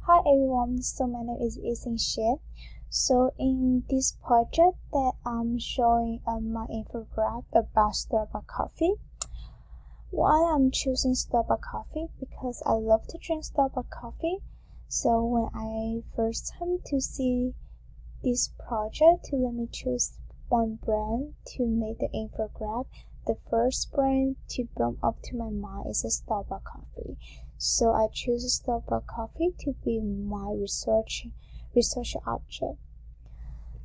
Hi everyone, so my name is Ising Xie. So in this project that I'm showing my infographic about Starbucks coffee. Why I'm choosing Starbucks coffee? Because I love to drink Starbucks coffee. So when I first time to see this project to let me choose one brand to make the infographic, the first brand to bump up to my mind is a Starbucks coffee. So I choose Starbucks coffee to be my research object.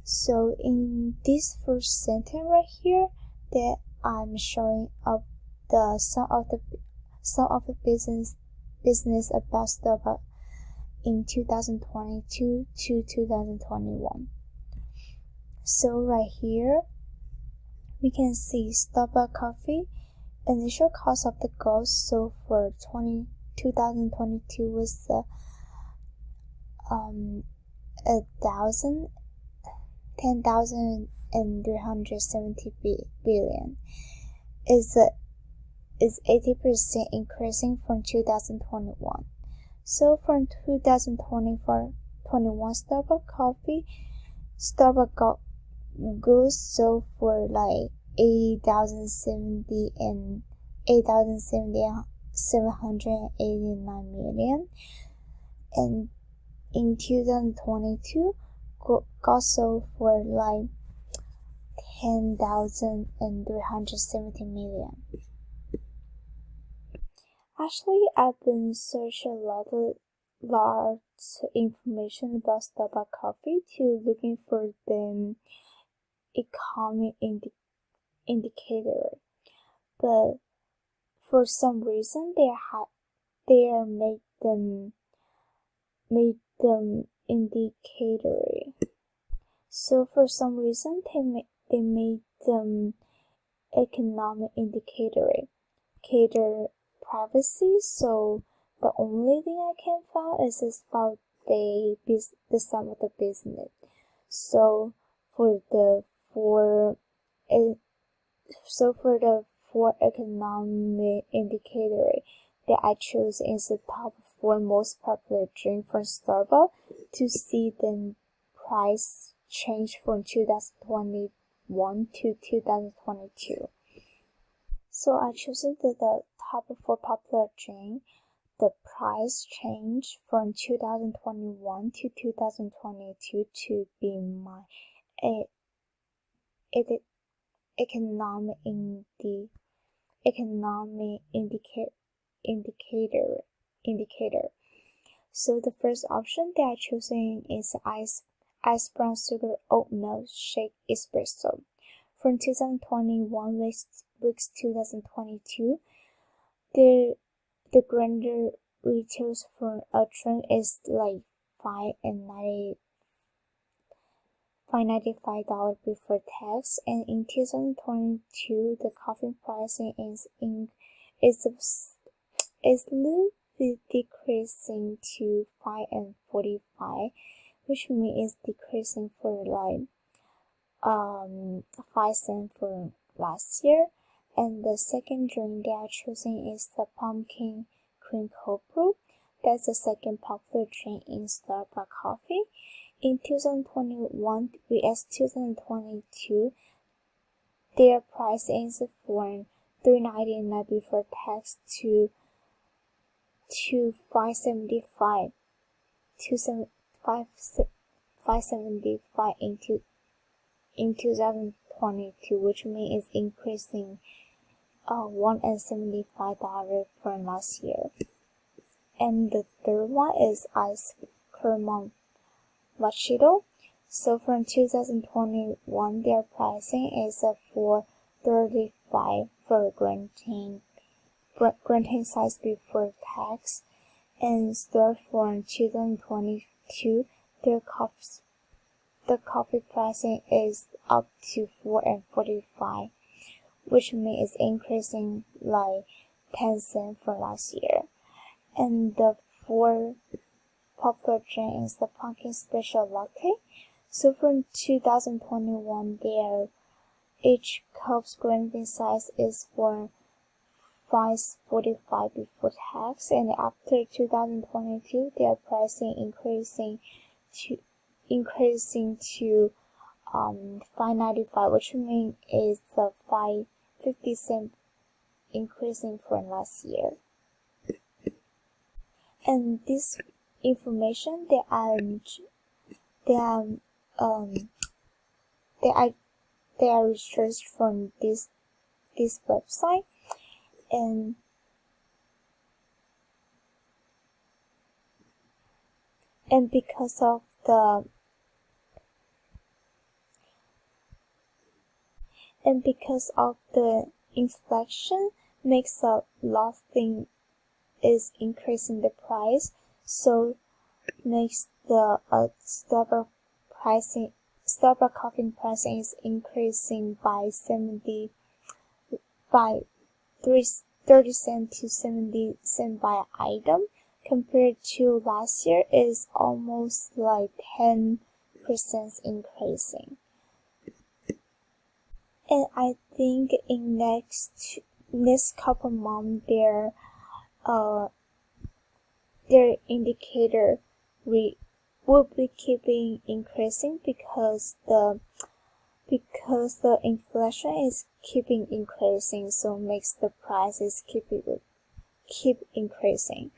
So in this first sentence right here, that I'm showing up some of the business about Starbucks in 2022 to 2021. So right here, we can see Starbucks coffee initial cost of the goods sold for 2022 was 10,370 billion. Is 80% increasing from 2021. So from 2021 Starbucks goods sold for like 789 million, and in 2022 got sold for like 10,370 million. Actually, I've been searching a lot of information about Starbucks coffee to looking for the economic indicator, but for some reason they are made them indicator. So for some reason they made them economic indicator privacy. So the only thing I can find is about the sum of the business. So for the four economic indicator that I choose is the top 4 most popular drink from Starbucks to see the price change from 2021 to 2022. So I chose the top 4 popular drink. The price changed from 2021 to 2022 to be my economic indicator. So the first option that I chosen is ice brown sugar oat milk shake espresso. From 2021 weeks 2022, the grander retails for a drink is like $5.95 before tax, and in 2022 the coffee pricing is a little bit decreasing to $5.45, which means it's decreasing for like 5 cents for last year. And the second drink they are choosing is the pumpkin cream cold brew. That's the second popular drink in Starbucks coffee. In 2021 vs 2022, their price is from $3.99 before tax to $5.75 in 2022, which means it's increasing $1.75 from last year. And the third one is ice cream Machito. So from 2021, their pricing is $4.35 for granting size before tax, and start from 2022, the coffee pricing is up to $4.45, which means it's increasing like 10 cents for last year. And the fourth popular drink is the pumpkin special latte. So from 2021, their each cup's granting size is for 545 before tax, and after 2022 their pricing increasing to 595, which means is a 5.50 increasing from last year. And this information they are researched from this website, and because of the inflation makes a lot of things is increasing the price, so makes the Starbucks coffee pricing is increasing by 30 cents to 70 cents by item, compared to last year is almost like 10% increasing. And I think in next couple months their indicator will be keeping increasing because the inflation is keeping increasing, so makes the prices keep increasing.